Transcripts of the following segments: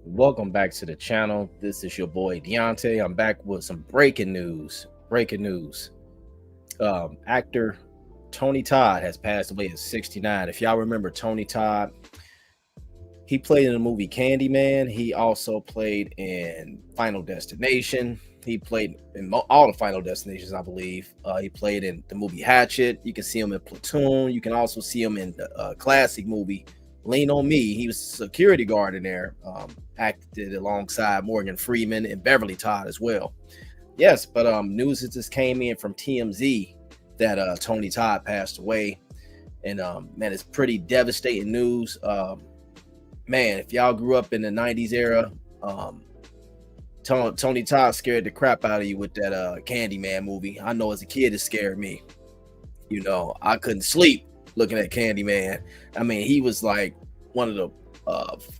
Welcome back to the channel. This is your boy Deontay. I'm back with some breaking news. Actor Tony Todd has passed away at 69. If y'all remember Tony Todd, he played in the movie Candyman. He also played in Final Destination. He played in all the Final Destinations, I believe. He played in the movie Hatchet. You can see him in Platoon. You can also see him in the classic movie Lean on Me. He was a security guard in there, acted alongside Morgan Freeman and Beverly Todd as well. Yes, but news that just came in from TMZ that Tony Todd passed away. And man, it's pretty devastating news. Man, if y'all grew up in the 90s era, Tony Todd scared the crap out of you with that Candyman movie. I know as a kid it scared me. You know, I couldn't sleep looking at Candyman. I mean, he was like one of the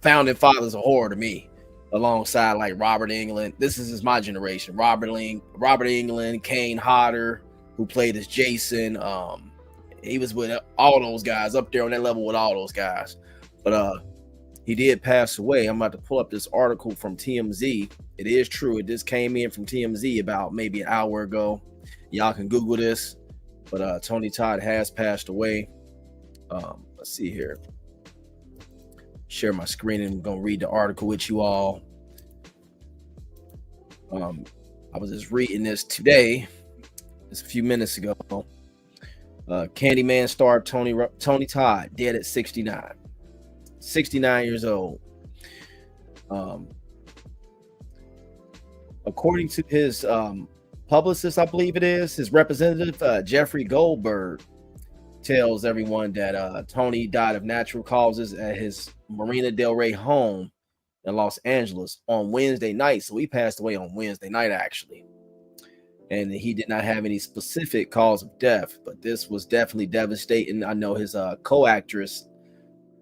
founding fathers of horror to me, alongside like Robert Englund. This is my generation. Robert Englund, Kane Hodder, who played as Jason. He was with all those guys, up there on that level with all those guys. But he did pass away. I'm about to pull up this article from TMZ. It is true. It just came in from TMZ about maybe an hour ago. Y'all can Google this. But Tony Todd has passed away. Let's see here. Share my screen and I'm gonna read the article with you all. I was just reading this today, just a few minutes ago. Candyman star Tony Todd dead at 69. 69 years old. According to his publicist, I believe it is, his representative, Jeffrey Goldberg, tells everyone that Tony died of natural causes at his Marina Del Rey home in Los Angeles on Wednesday night. So he passed away on Wednesday night, actually. And he did not have any specific cause of death, but this was definitely devastating. I know his co-actress,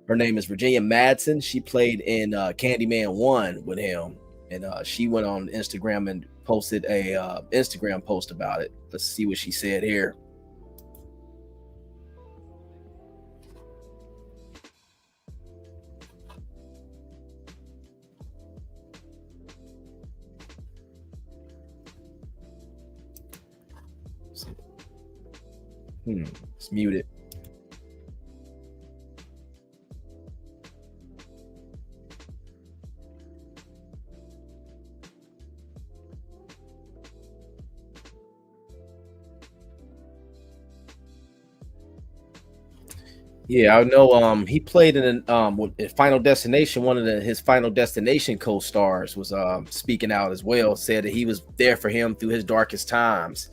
her name is Virginia Madsen. She played in Candyman 1 with him. And she went on Instagram and posted a Instagram post about it. Let's see what she said here. It's muted. Yeah, I know. He played in Final Destination. One of his Final Destination co-stars was speaking out as well. Said that he was there for him through his darkest times.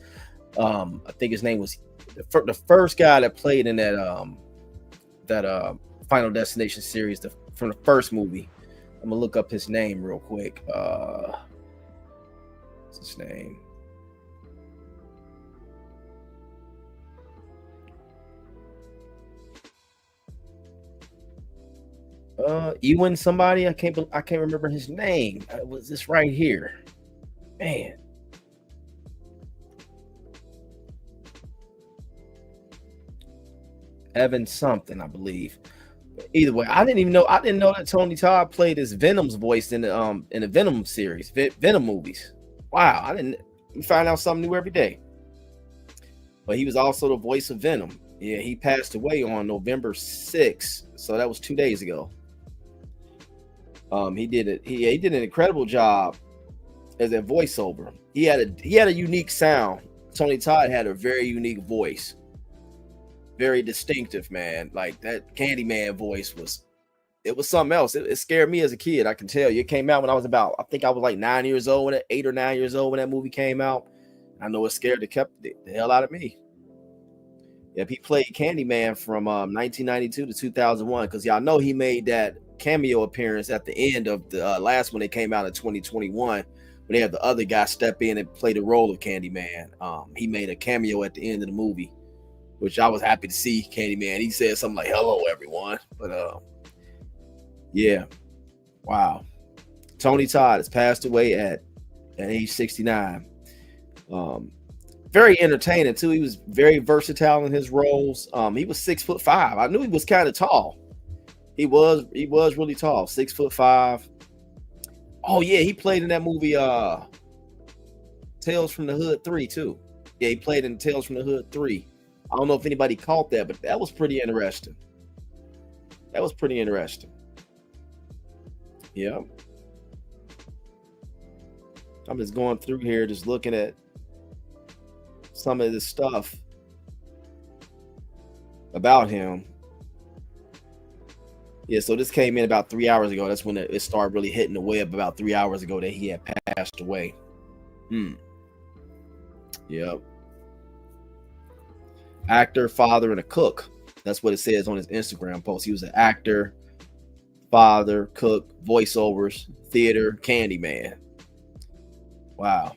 I think his name was the first guy that played in that Final Destination series from the first movie. I'm gonna look up his name real quick. What's his name? Ewan somebody. I can't remember his name. It was this right here. Man. Evan something, I believe. Either way, I didn't know that Tony Todd played as Venom's voice in the Venom series, Venom movies. Wow, we find out something new every day. But he was also the voice of Venom. Yeah, he passed away on November 6th, so that was 2 days ago. He did an incredible job as a voiceover. He had a unique sound. Tony Todd had a very unique voice. Very distinctive, man. Like that Candyman voice was something else. It scared me as a kid. I can tell you. It came out when I was I think I was like 9 years old, 8 or 9 years old when that movie came out. I know it scared the hell out of me. Yep, he played Candyman from 1992 to 2001 because y'all know he made that cameo appearance at the end of the last one that came out in 2021 when they had the other guy step in and play the role of Candyman. He made a cameo at the end of the movie, which I was happy to see. Candyman, he said something like "Hello, everyone," but yeah, wow. Tony Todd has passed away at age 69. Very entertaining too. He was very versatile in his roles. He was 6'5". I knew he was kind of tall. He was really tall, 6'5". Oh yeah, he played in that movie Tales from the Hood 3 too. Yeah, he played in Tales from the Hood 3. I don't know if anybody caught that, but that was pretty interesting. That was pretty interesting. Yeah. I'm just going through here, just looking at some of this stuff about him. Yeah, so this came in about 3 hours ago. That's when it started really hitting the web about 3 hours ago that he had passed away. Yep. Actor, father, and a cook. That's what it says on his Instagram post. He was an actor, father, cook, voiceovers, theater, Candyman. Wow.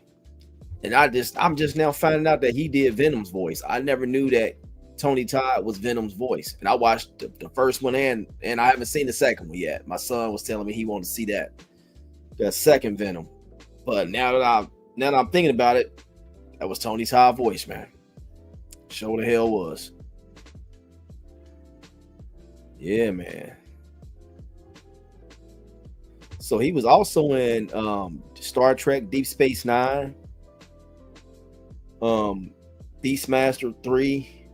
And I'm just now finding out that he did Venom's voice. I never knew that Tony Todd was Venom's voice. And I watched the first one and I haven't seen the second one yet. My son was telling me he wanted to see that second Venom. But now that I'm thinking about it, that was Tony Todd's voice, man. Sure the hell was. Yeah, man. So he was also in Star Trek Deep Space Nine, Beastmaster 3.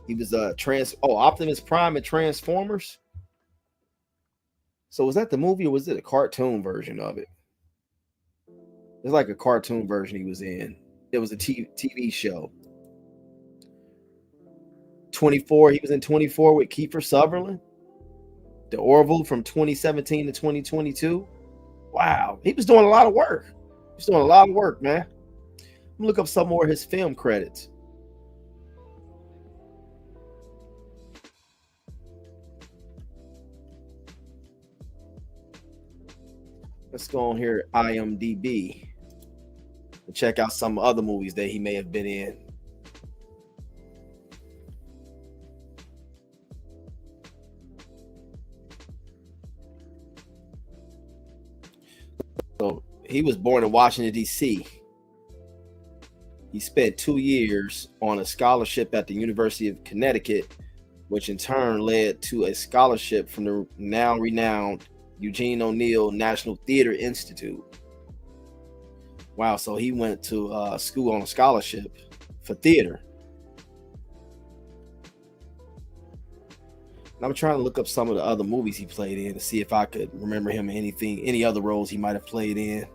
He was Optimus Prime and Transformers. So was that the movie or was it a cartoon version of it? It's like a cartoon version he was in. It was a TV show. 24. He was in 24 with Kiefer Sutherland. The Orville from 2017 to 2022. Wow, he was doing a lot of work. He's doing a lot of work, man. I'm gonna look up some more of his film credits. Let's go on here at IMDb and check out some other movies that he may have been in. So he was born in Washington, D.C. He spent 2 years on a scholarship at the University of Connecticut, which in turn led to a scholarship from the now renowned Eugene O'Neill National Theater Institute. Wow, so he went to school on a scholarship for theater. And I'm trying to look up some of the other movies he played in to see if I could remember him in any other roles he might have played in.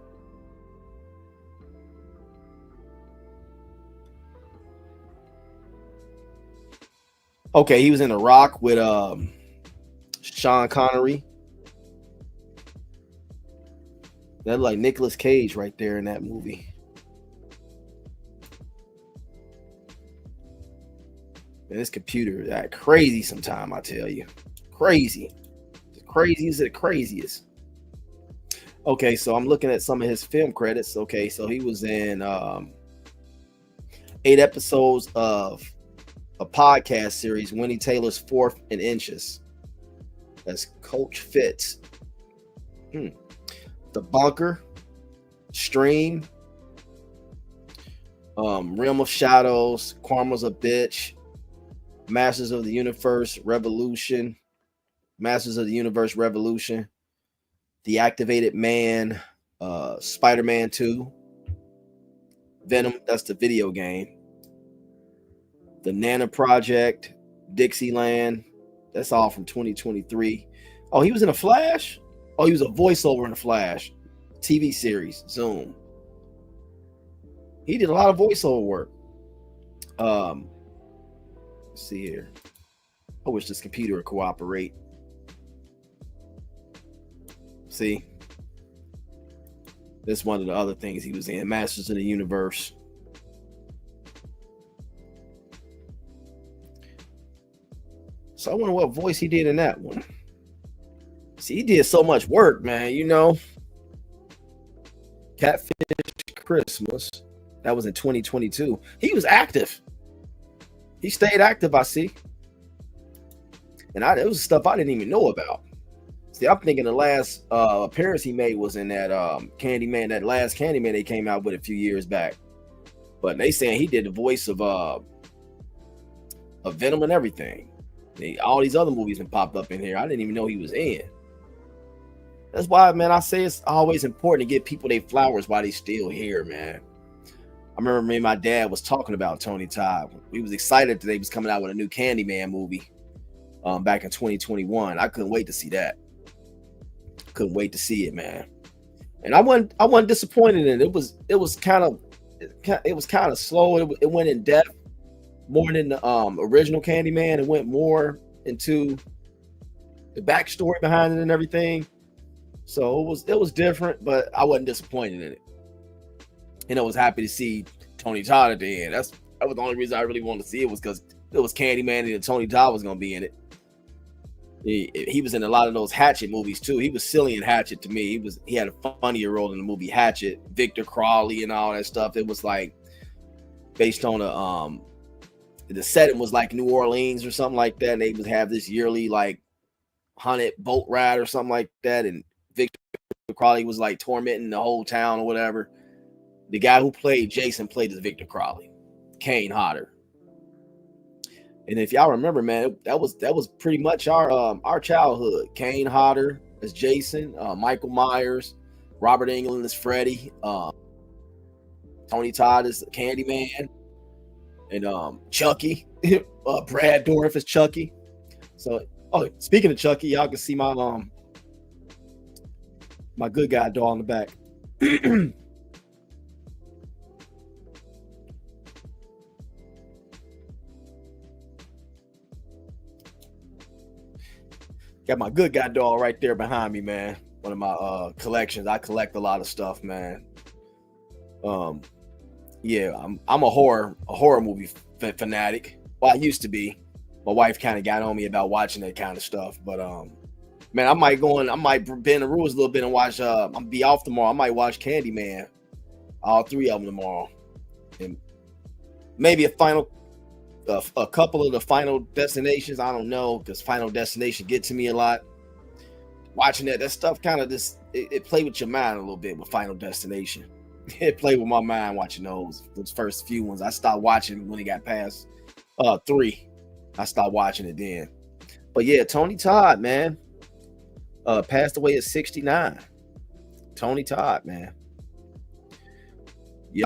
Okay, he was in The Rock with Sean Connery. That's like Nicolas Cage right there in that movie. Man, this computer that crazy sometime, I tell you. Crazy. As crazy as the craziest. Okay, so I'm looking at some of his film credits. Okay, so he was in 8 episodes of a podcast series, Winnie Taylor's 4th and Inches. That's Coach Fitz. The Bunker, Stream, Realm of Shadows, Karma's a Bitch, Masters of the Universe Revolution, The Activated Man, Spider-Man 2, Venom, that's the video game, The Nana Project, Dixieland, that's all from 2023. Oh, he was in a Flash? Oh, he was a voiceover in the Flash TV series, Zoom. He did a lot of voiceover work. Let's see here. I wish this computer would cooperate. See? This is one of the other things he was in, Masters of the Universe. So I wonder what voice he did in that one. See, he did so much work, man, you know. Catfish Christmas. That was in 2022. He was active. He stayed active, I see. And it was stuff I didn't even know about. See, I'm thinking the last appearance he made was in that Candyman, that last Candyman they came out with a few years back. But they saying he did the voice of Venom and everything. All these other movies that popped up in here, I didn't even know he was in. That's why, man, I say it's always important to give people their flowers while they still here, man. I remember me and my dad was talking about Tony Todd. We was excited that they was coming out with a new Candyman movie back in 2021. I couldn't wait to see that. Couldn't wait to see it, man. And I wasn't disappointed in it. It was kind of slow. It went in depth more than the original Candyman. It went more into the backstory behind it and everything. So it was different, but I wasn't disappointed in it. And I was happy to see Tony Todd at the end. That was the only reason I really wanted to see it, was because it was Candyman and Tony Todd was going to be in it. He was in a lot of those Hatchet movies too. He was silly in Hatchet to me. He had a funnier role in the movie Hatchet. Victor Crowley and all that stuff. It was like based on the setting was like New Orleans or something like that. And they would have this yearly like haunted boat ride or something like that. And Victor Crowley was like tormenting the whole town or whatever. The guy who played Jason played as Victor Crowley, Kane Hodder. And if y'all remember, man, that was pretty much our childhood. Kane Hodder as Jason, Michael Myers, Robert Englund as Freddy, Tony Todd as Candyman, and Chucky, Brad Dourif as Chucky. So, speaking of Chucky, y'all can see my my good guy doll in the back. Got my good guy doll right there behind me, man. One of my collections. I collect a lot of stuff, man. Yeah, I'm a horror movie fanatic. Well, I used to be. My wife kind of got on me about watching that kind of stuff, but man, I might bend the rules a little bit and watch. I'll be off tomorrow. I might watch Candyman, all 3 of them tomorrow, and maybe a couple of the Final Destinations. I don't know, because Final Destination get to me a lot. Watching that stuff kind of just it played with your mind a little bit with Final Destination. It played with my mind watching those first few ones. I stopped watching when it got past 3. I stopped watching it then. But yeah, Tony Todd, man, passed away at 69. Tony Todd, man. Yeah,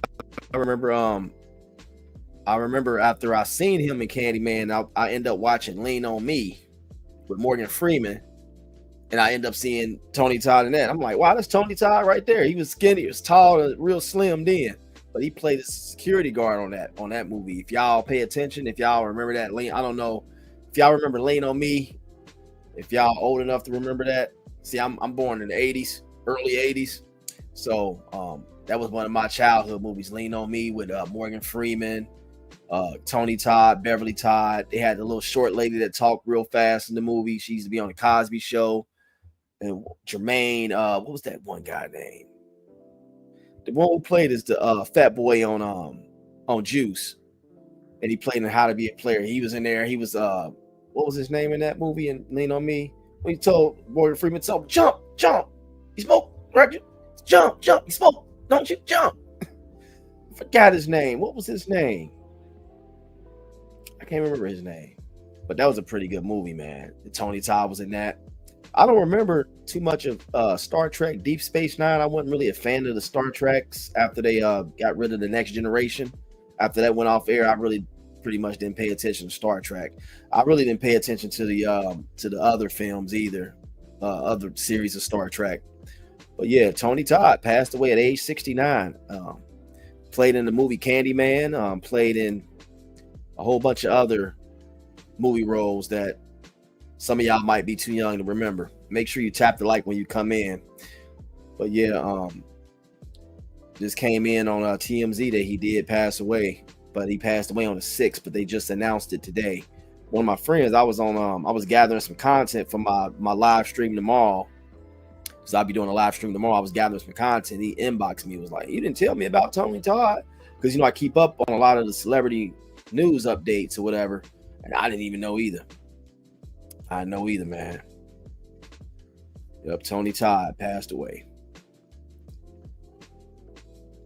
I remember after I seen him in Candyman, I end up watching Lean on Me with Morgan Freeman, and I end up seeing Tony Todd in that. I'm like, wow, that's Tony Todd right there. He was skinny, he was tall, and real slim then, but he played a security guard on that movie. If y'all pay attention, if y'all remember that, I don't know if y'all remember Lean on Me. If y'all old enough to remember that, see, I'm born in the 80s, early 80s, so that was one of my childhood movies. Lean on Me with Morgan Freeman, Tony Todd, Beverly Todd. They had the little short lady that talked real fast in the movie. She used to be on the Cosby Show. And Jermaine, what was that one guy name? The one who played is the fat boy on Juice, and he played in How to Be a Player. He was in there. He was what was his name in that movie? And Lean on Me. When he told Morgan Freeman, "So jump, you smoke, right? Jump, you smoke, don't you jump?" I forgot his name. What was his name? I can't remember his name, but that was a pretty good movie, man. And Tony Todd was in that. I don't remember too much of Star Trek Deep Space Nine. I wasn't really a fan of the Star Treks after they got rid of the Next Generation. After that went off air, I really pretty much didn't pay attention to Star Trek. I really didn't pay attention to the other films either, other series of Star Trek. But yeah, Tony Todd passed away at age 69. Played in the movie Candyman. Played in a whole bunch of other movie roles that some of y'all might be too young to remember. Make sure you tap the like when you come in. But yeah, just came in on TMZ that he did pass away, but he passed away on the 6th, but they just announced it today. One of my friends, I was gathering some content for my live stream tomorrow, because I'll be doing a live stream tomorrow. I was gathering some content. He inboxed me, was like, "You didn't tell me about Tony Todd," because I keep up on a lot of the celebrity news updates or whatever, and I didn't even know either. I know either, man. Yep, Tony Todd passed away.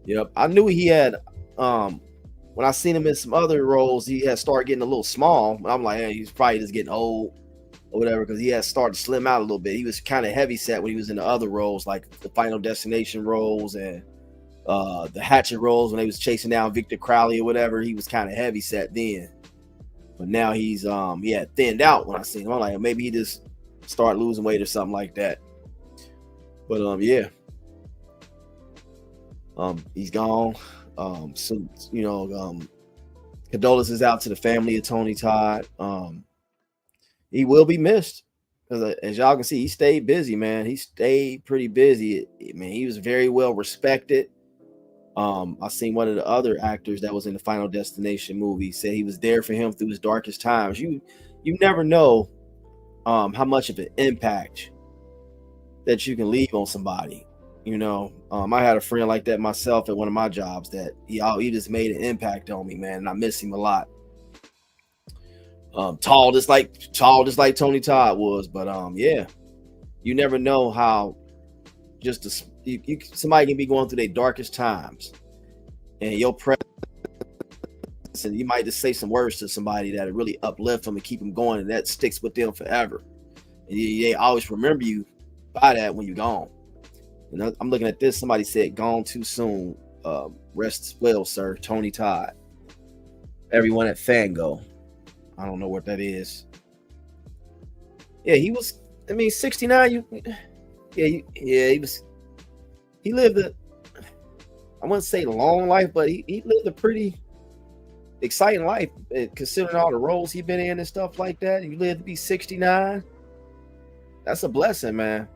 Yep, I knew he had. When I seen him in some other roles, he had started getting a little small. I'm like, hey, he's probably just getting old or whatever, because he had started to slim out a little bit. He was kind of heavy set when he was in the other roles, like the Final Destination roles and the Hatchet roles when they was chasing down Victor Crowley or whatever. He was kind of heavy set then, but now he's he had thinned out. When I seen him, I'm like, maybe he just started losing weight or something like that. But yeah, he's gone. So condolences out to the family of Tony Todd. He will be missed, because as y'all can see, he stayed busy, man. He stayed pretty busy. I mean, he was very well respected. I seen one of the other actors that was in the Final Destination movie say he was there for him through his darkest times. You never know how much of an impact that you can leave on somebody. I had a friend like that myself at one of my jobs that he just made an impact on me, man, and I miss him a lot. Tall just like Tony Todd was, but yeah, you never know how just somebody can be going through their darkest times, and your presence, and you might just say some words to somebody that really uplift them and keep them going, and that sticks with them forever, and they always remember you by that when you're gone. And I'm looking at this. Somebody said, "Gone too soon. Rest well, sir, Tony Todd." Everyone at Fango. I don't know what that is. Yeah, he was. I mean, 69. He was. He lived a. I wouldn't say long life, but he lived a pretty exciting life, considering all the roles he's been in and stuff like that. You lived to be 69. That's a blessing, man.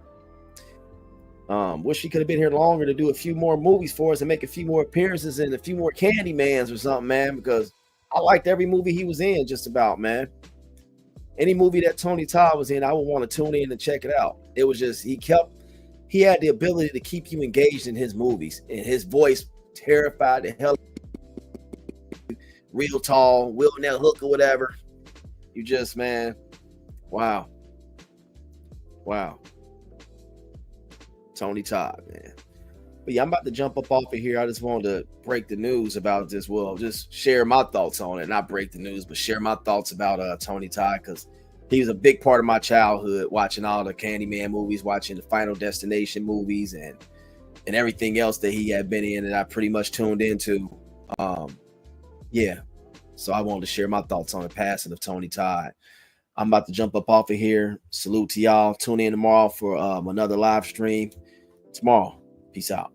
Wish he could have been here longer to do a few more movies for us and make a few more appearances and a few more Candymans or something, man, because I liked every movie he was in, just about, man. Any movie that Tony Todd was in, I would want to tune in and check it out. It was just, he had the ability to keep you engaged in his movies, and his voice terrified the hell real tall, wielding that hook or whatever. You just, man, wow. Tony Todd, man. But yeah, I'm about to jump up off of here. I just wanted to break the news about this. Well, just share my thoughts on it. Not break the news, but share my thoughts about Tony Todd, because he was a big part of my childhood, watching all the Candyman movies, watching the Final Destination movies, and everything else that he had been in that I pretty much tuned into. Yeah. So I wanted to share my thoughts on the passing of Tony Todd. I'm about to jump up off of here. Salute to y'all. Tune in tomorrow for another live stream tomorrow. Peace out.